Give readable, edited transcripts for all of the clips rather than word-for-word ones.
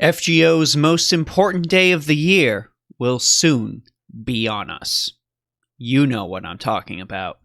FGO's most important day of the year will soon be on us. You know what I'm talking about.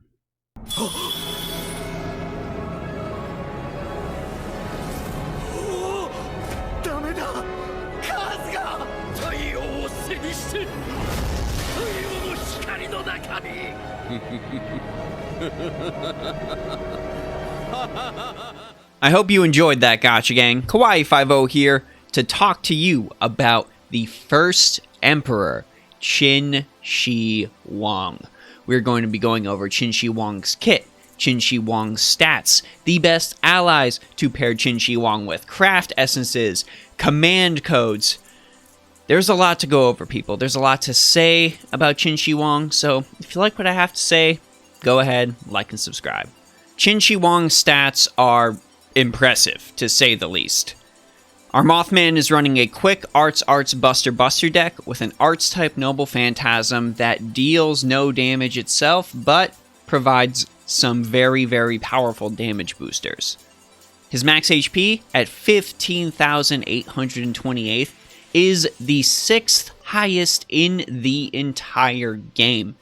I hope you enjoyed that, Gacha Gang. Kawaii50 here to talk to you about the first emperor, Qin Shi Huang. We're going to be going over Qin Shi Huang's kit, Qin Shi Huang's stats, the best allies to pair Qin Shi Huang with, craft essences, command codes. There's a lot to go over, people. There's a lot to say about Qin Shi Huang, so if you like what I have to say, go ahead, like and subscribe. Qin Shi Huang's stats are impressive, to say the least. Our Mothman is running a quick Arts Buster deck with an Arts type Noble Phantasm that deals no damage itself, but provides some very, very powerful damage boosters. His max HP at 15,828 is the 6th highest in the entire game.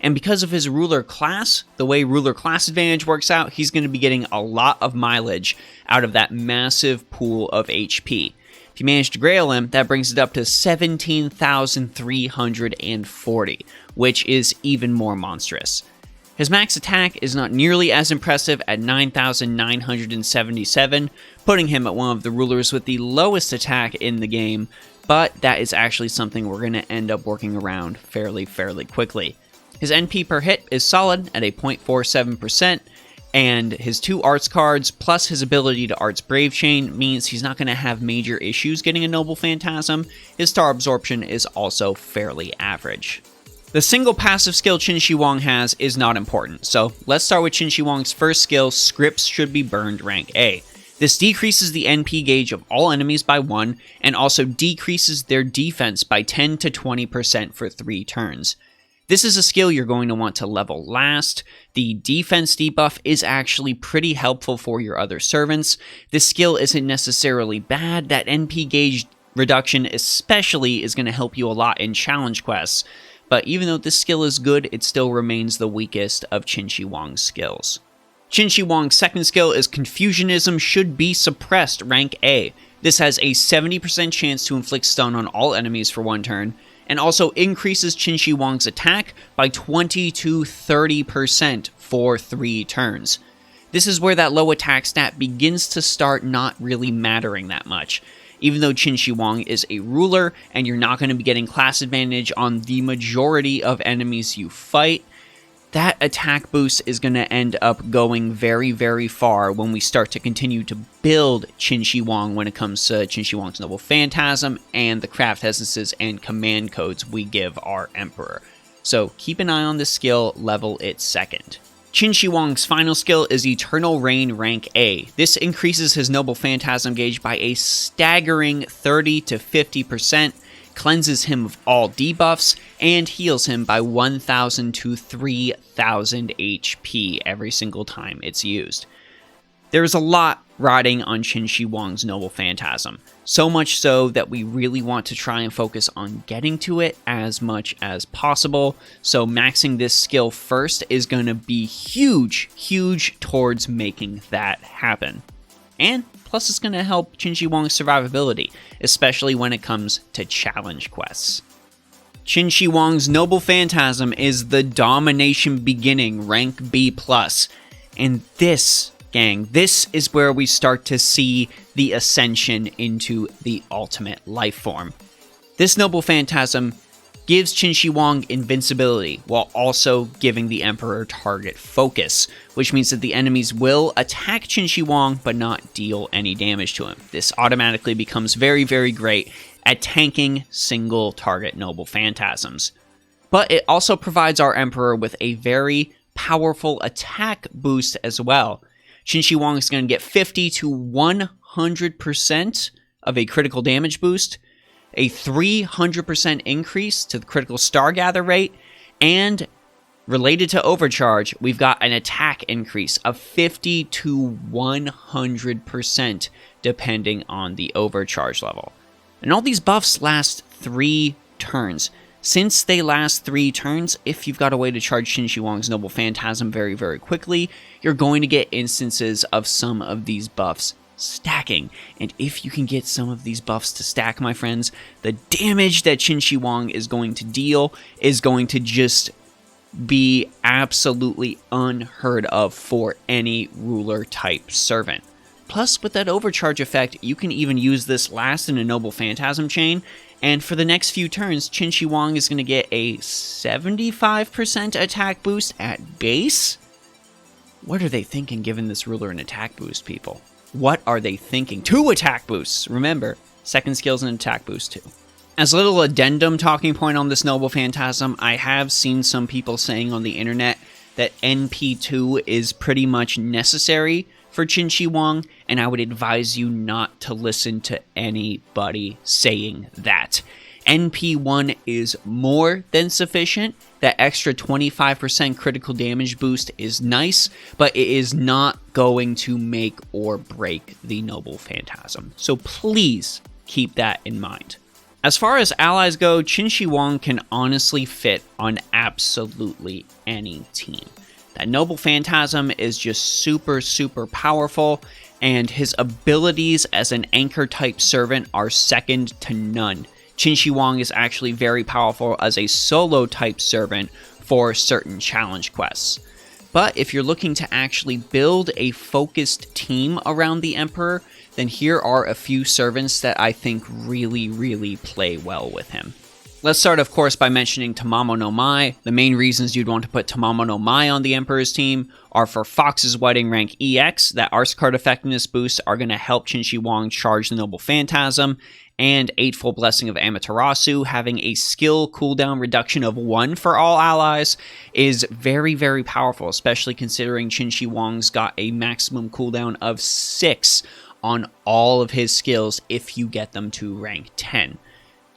And because of his ruler class, the way ruler class advantage works out, he's going to be getting a lot of mileage out of that massive pool of HP. If you manage to grail him, that brings it up to 17,340, which is even more monstrous. His max attack is not nearly as impressive at 9,977, putting him at one of the rulers with the lowest attack in the game, but that is actually something we're going to end up working around fairly quickly. His NP per hit is solid at a 0.47%, and his 2 Arts cards plus his ability to Arts Brave Chain means he's not going to have major issues getting a Noble Phantasm. His star absorption is also fairly average. The single passive skill Qin Shi Huang has is not important, so let's start with Qin Shi Huang's first skill, Scripts Should Be Burned Rank A. This decreases the NP gauge of all enemies by 1, and also decreases their defense by 10 to 20% for 3 turns. This is a skill you're going to want to level last. The defense debuff is actually pretty helpful for your other servants. This skill isn't necessarily bad. That NP gauge reduction especially is going to help you a lot in challenge quests. But even though this skill is good, it still remains the weakest of Qin Shi Huang's skills. Qin Shi Huang's second skill is Confusionism Should Be Suppressed Rank A. This has a 70% chance to inflict stun on all enemies for 1 turn, and also increases Qin Shi Huang's attack by 20 to 30% for 3 turns. This is where that low attack stat begins to start not really mattering that much. Even though Qin Shi Huang is a ruler, and you're not going to be getting class advantage on the majority of enemies you fight, that attack boost is going to end up going very far when we start to continue to build Qin Shi Huang when it comes to Qin Shi Huang's Noble Phantasm and the craft essences and command codes we give our Emperor. So keep an eye on this skill, level it second. Qin Shi Huang's final skill is Eternal Reign Rank A. This increases his Noble Phantasm gauge by a staggering 30 to 50%, cleanses him of all debuffs, and heals him by 1,000 to 3,000 HP every single time it's used. There's a lot riding on Qin Shi Huang's Noble Phantasm, so much so that we really want to try and focus on getting to it as much as possible, so maxing this skill first is going to be huge towards making that happen. And plus it's going to help Qin Shi Huang's survivability, especially when it comes to challenge quests. Qin Shi Huang's Noble Phantasm is the Domination Beginning Rank B+, and this, gang, this is where we start to see the ascension into the ultimate life form. This Noble Phantasm gives Qin Shi Huang invincibility, while also giving the Emperor target focus, which means that the enemies will attack Qin Shi Huang, but not deal any damage to him. This automatically becomes very great at tanking single target Noble Phantasms. But it also provides our Emperor with a very powerful attack boost as well. Qin Shi Huang is going to get 50 to 100% of a critical damage boost, a 300% increase to the critical star gather rate, and related to overcharge, we've got an attack increase of 50 to 100% depending on the overcharge level. And all these buffs last 3 turns. Since they last 3 turns, if you've got a way to charge Qin Shi Huang's Noble Phantasm very, very quickly, you're going to get instances of some of these buffs stacking. And if you can get some of these buffs to stack, my friends, the damage that Qin Shi Huang is going to deal is going to just be absolutely unheard of for any ruler type servant. Plus, with that overcharge effect, you can even use this last in a Noble Phantasm chain, and for the next few turns, Qin Shi Huang is going to get a 75% attack boost at base? What are they thinking giving this ruler an attack boost, people? What are they thinking? 2 attack boosts! Remember, second skill's an attack boost too. As a little addendum talking point on this Noble Phantasm, I have seen some people saying on the internet that NP2 is pretty much necessary for Qin Shi Huang, and I would advise you not to listen to anybody saying that. NP1 is more than sufficient. That extra 25% critical damage boost is nice, but it is not going to make or break the Noble Phantasm. So please keep that in mind. As far as allies go, Qin Shi Huang can honestly fit on absolutely any team. That Noble Phantasm is just super, super powerful, and his abilities as an anchor type servant are second to none. Qin Shi Huang is actually very powerful as a solo type servant for certain challenge quests. But if you're looking to actually build a focused team around the Emperor, then here are a few servants that I think really, really play well with him. Let's start, of course, by mentioning Tomomo no Mai. The main reasons you'd want to put Tomomo no Mai on the Emperor's team are for Fox's Wedding rank EX, that Arts card effectiveness boosts are going to help Qin Shi Huang charge the Noble Phantasm, and Eightfold Blessing of Amaterasu, having a skill cooldown reduction of 1 for all allies, is very, very powerful, especially considering Qin Shi Huang's got a maximum cooldown of 6 on all of his skills if you get them to rank 10.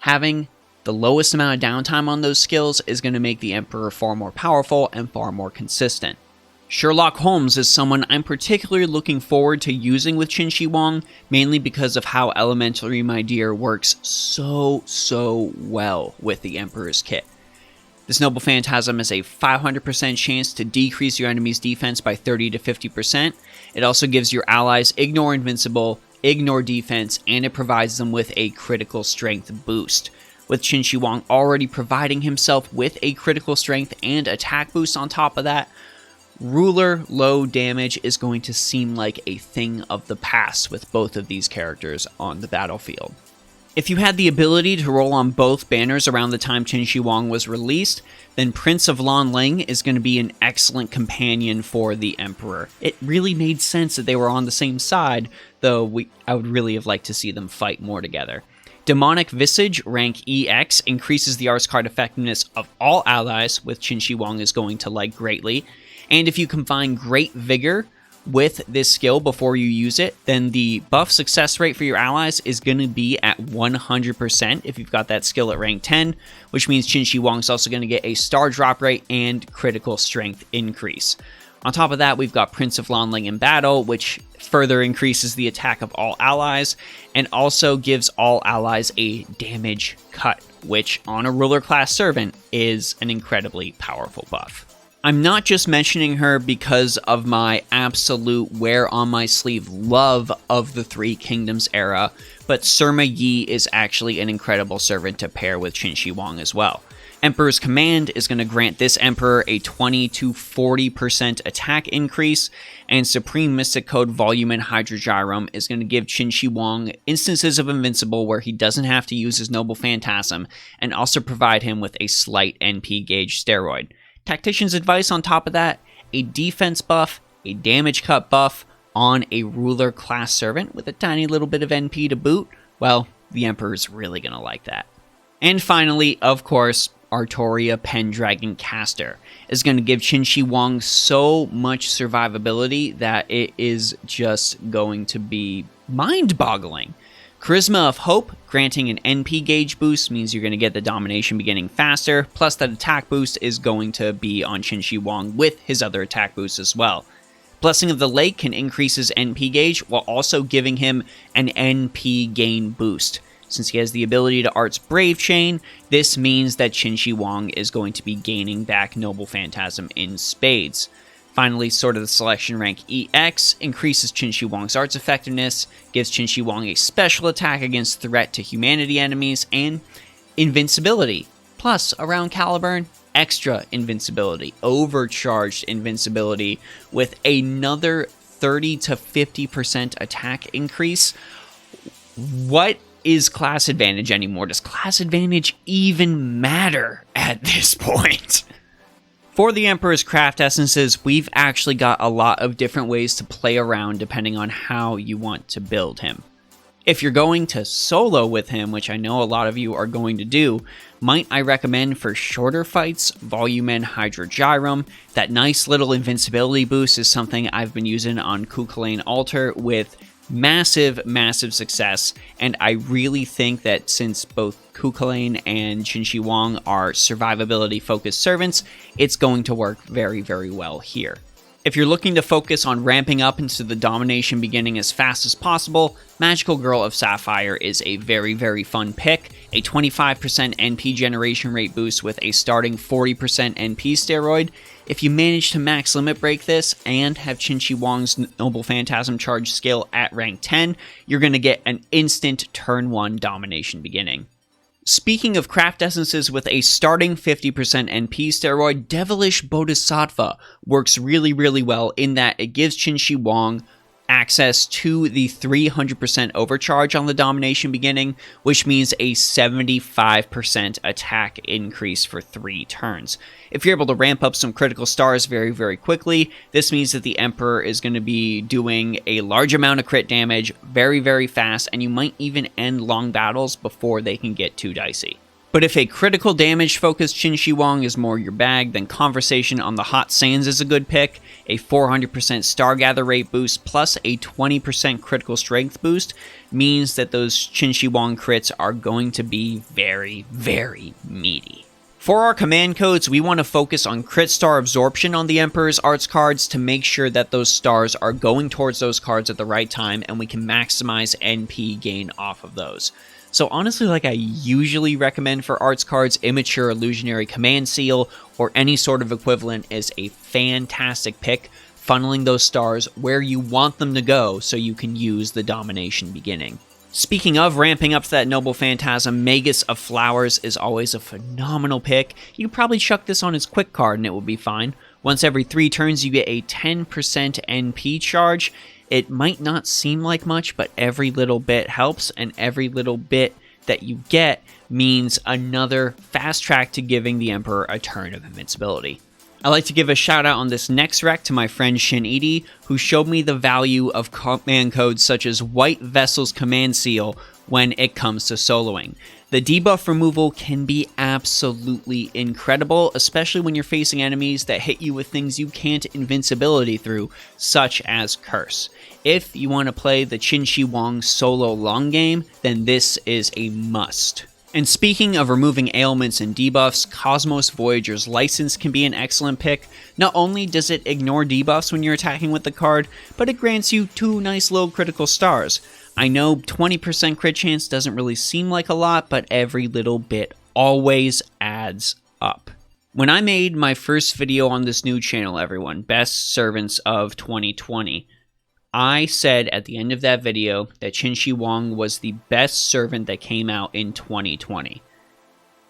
Having the lowest amount of downtime on those skills is going to make the Emperor far more powerful and far more consistent. Sherlock Holmes is someone I'm particularly looking forward to using with Qin Shi Huang, mainly because of how Elementary My Dear works so well with the Emperor's kit. This Noble Phantasm has a 500% chance to decrease your enemy's defense by 30 to 50%. It also gives your allies Ignore Invincible, Ignore Defense, and it provides them with a critical strength boost. With Qin Shi Huang already providing himself with a critical strength and attack boost on top of that, ruler low damage is going to seem like a thing of the past with both of these characters on the battlefield. If you had the ability to roll on both banners around the time Qin Shi Huang was released, then Prince of Lanling is going to be an excellent companion for the Emperor. It really made sense that they were on the same side, though I would really have liked to see them fight more together. Demonic Visage, rank EX, increases the Arts card effectiveness of all allies, which Qin Shi Huang is going to like greatly. And if you combine Great Vigor with this skill before you use it, then the buff success rate for your allies is going to be at 100% if you've got that skill at rank 10, which means Qin Shi Huang is also going to get a star drop rate and critical strength increase. On top of that, we've got Prince of Lanling in battle, which further increases the attack of all allies, and also gives all allies a damage cut, which on a ruler class servant is an incredibly powerful buff. I'm not just mentioning her because of my absolute wear on my sleeve love of the Three Kingdoms era, but Sirma Yi is actually an incredible servant to pair with Qin Shi Huang as well. Emperor's Command is going to grant this Emperor a 20 to 40% attack increase, and Supreme Mystic Code Volume and Hydrogyrome is going to give Qin Shi Huang instances of Invincible where he doesn't have to use his Noble Phantasm, and also provide him with a slight NP gauge steroid. Tactician's Advice on top of that, a defense buff, a damage cut buff on a ruler class servant with a tiny little bit of NP to boot. Well, the Emperor's really going to like that. And finally, of course, Artoria Pendragon Caster is going to give Qin Shi Huang so much survivability that it is just going to be mind-boggling. Charisma of Hope, granting an NP gauge boost, means you're going to get the domination beginning faster, plus that attack boost is going to be on Qin Shi Huang with his other attack boosts as well. Blessing of the Lake can increase his NP gauge while also giving him an NP gain boost. Since he has the ability to Art's Brave Chain, this means that Qin Shi Huang is going to be gaining back Noble Phantasm in spades. Finally, Sword of the Selection rank EX increases Qin Shi Huang's arts effectiveness, gives Qin Shi Huang a special attack against threat to humanity enemies, and invincibility. Plus, around Caliburn, extra invincibility, overcharged invincibility with another 30 to 50% attack increase. What is class advantage anymore? Does class advantage even matter at this point? For the Emperor's craft essences, we've actually got a lot of different ways to play around depending on how you want to build him. If you're going to solo with him, which I know a lot of you are going to do, might I recommend for shorter fights, Volumen Hydrogyrum. That nice little invincibility boost is something I've been using on Kukulane Altar with massive success, and I really think that since both Kukulane and Qin Shi Huang are survivability focused servants, it's going to work very well here. If you're looking to focus on ramping up into the domination beginning as fast as possible, Magical Girl of Sapphire is a very fun pick, a 25% NP generation rate boost with a starting 40% NP steroid. If you manage to max limit break this and have Qin Shi Huang's Noble Phantasm charge skill at rank 10, you're going to get an instant turn 1 domination beginning. Speaking of craft essences with a starting 50% NP steroid, Devilish Bodhisattva works really well in that it gives Qin Shi Huang access to the 300% overcharge on the domination beginning, which means a 75% attack increase for 3 turns. If you're able to ramp up some critical stars very quickly, this means that the Emperor is going to be doing a large amount of crit damage very fast, and you might even end long battles before they can get too dicey. But if a critical damage focused Qin Shi Huang is more your bag, then Conversation on the Hot Sands is a good pick. A 400% Stargather rate boost plus a 20% critical strength boost means that those Qin Shi Huang crits are going to be very meaty. For our command codes, we want to focus on crit star absorption on the Emperor's arts cards to make sure that those stars are going towards those cards at the right time and we can maximize NP gain off of those. So honestly, like I usually recommend for arts cards, Immature Illusionary Command Seal or any sort of equivalent is a fantastic pick, funneling those stars where you want them to go so you can use the domination beginning. Speaking of ramping up to that Noble Phantasm, Magus of Flowers is always a phenomenal pick. You could probably chuck this on his quick card and it will be fine. Once every 3 turns you get a 10% NP charge. It might not seem like much, but every little bit helps, and every little bit that you get means another fast track to giving the Emperor a turn of invincibility. I'd like to give a shout out on this next rec to my friend Shin Edi, who showed me the value of command codes such as White Vessel's Command Seal when it comes to soloing. The debuff removal can be absolutely incredible, especially when you're facing enemies that hit you with things you can't invincibility through, such as Curse. If you want to play the Qin Shi Huang solo long game, then this is a must. And speaking of removing ailments and debuffs, Cosmos Voyager's License can be an excellent pick. Not only does it ignore debuffs when you're attacking with the card, but it grants you 2 nice little critical stars. I know 20% crit chance doesn't really seem like a lot, but every little bit always adds up. When I made my first video on this new channel, everyone, Best Servants of 2020, I said at the end of that video that Qin Shi Huang was the best servant that came out in 2020.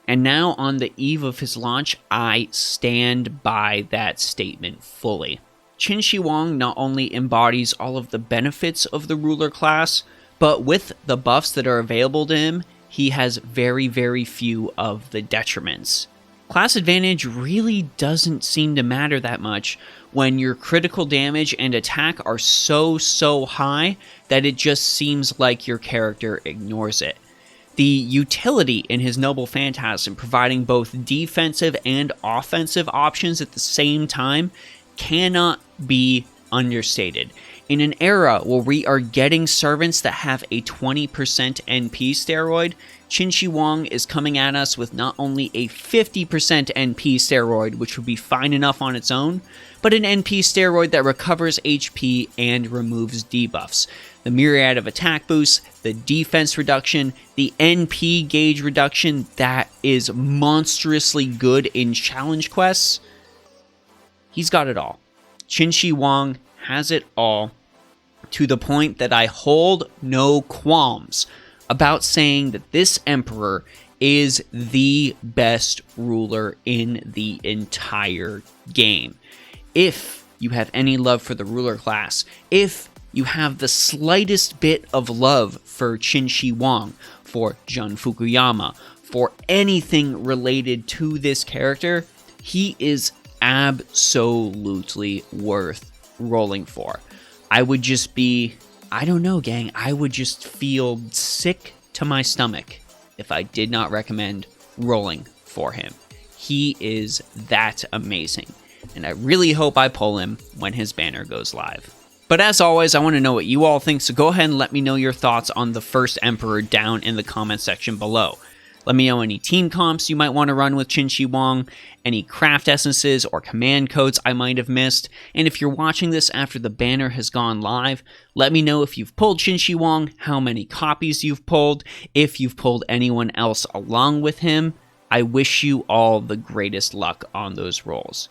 And now on the eve of his launch, I stand by that statement fully. Qin Shi Huang not only embodies all of the benefits of the ruler class, but with the buffs that are available to him, he has very few of the detriments. Class advantage really doesn't seem to matter that much when your critical damage and attack are so high that it just seems like your character ignores it. The utility in his Noble Phantasm, providing both defensive and offensive options at the same time, cannot be understated. In an era where we are getting servants that have a 20% NP steroid, Qin Shi Huang is coming at us with not only a 50% NP steroid, which would be fine enough on its own, but an NP steroid that recovers HP and removes debuffs. the myriad of attack boosts, the defense reduction, the NP gauge reduction that is monstrously good in challenge quests. He's got it all. Qin Shi Huang has it all, to the point that I hold no qualms about saying that this emperor is the best ruler in the entire game. If you have any love for the ruler class, if you have the slightest bit of love for Qin Shi Huang, for Jun Fukuyama, for anything related to this character, he is absolutely worth rolling for. I would just be, I don't know, gang, I would just feel sick to my stomach if I did not recommend rolling for him. He is that amazing, and I really hope I pull him when his banner goes live. But as always, I want to know what you all think, so go ahead and let me know your thoughts on the first Emperor down in the comment section below. Let me know any team comps you might want to run with Qin Shi Huang, any craft essences or command codes I might have missed, and if you're watching this after the banner has gone live, let me know if you've pulled Qin Shi Huang, how many copies you've pulled, if you've pulled anyone else along with him. I wish you all the greatest luck on those rolls.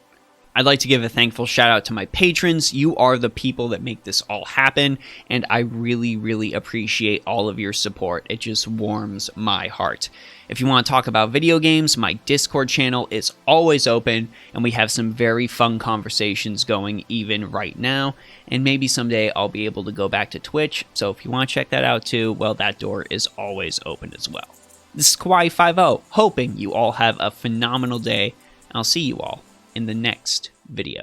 I'd like to give a thankful shout out to my patrons. You are the people that make this all happen, and I really, really appreciate all of your support. It just warms my heart. If you want to talk about video games, my Discord channel is always open, and we have some very fun conversations going even right now, and maybe someday I'll be able to go back to Twitch, so if you want to check that out too, well, that door is always open as well. This is Kawaii50, hoping you all have a phenomenal day. I'll see you all in the next video.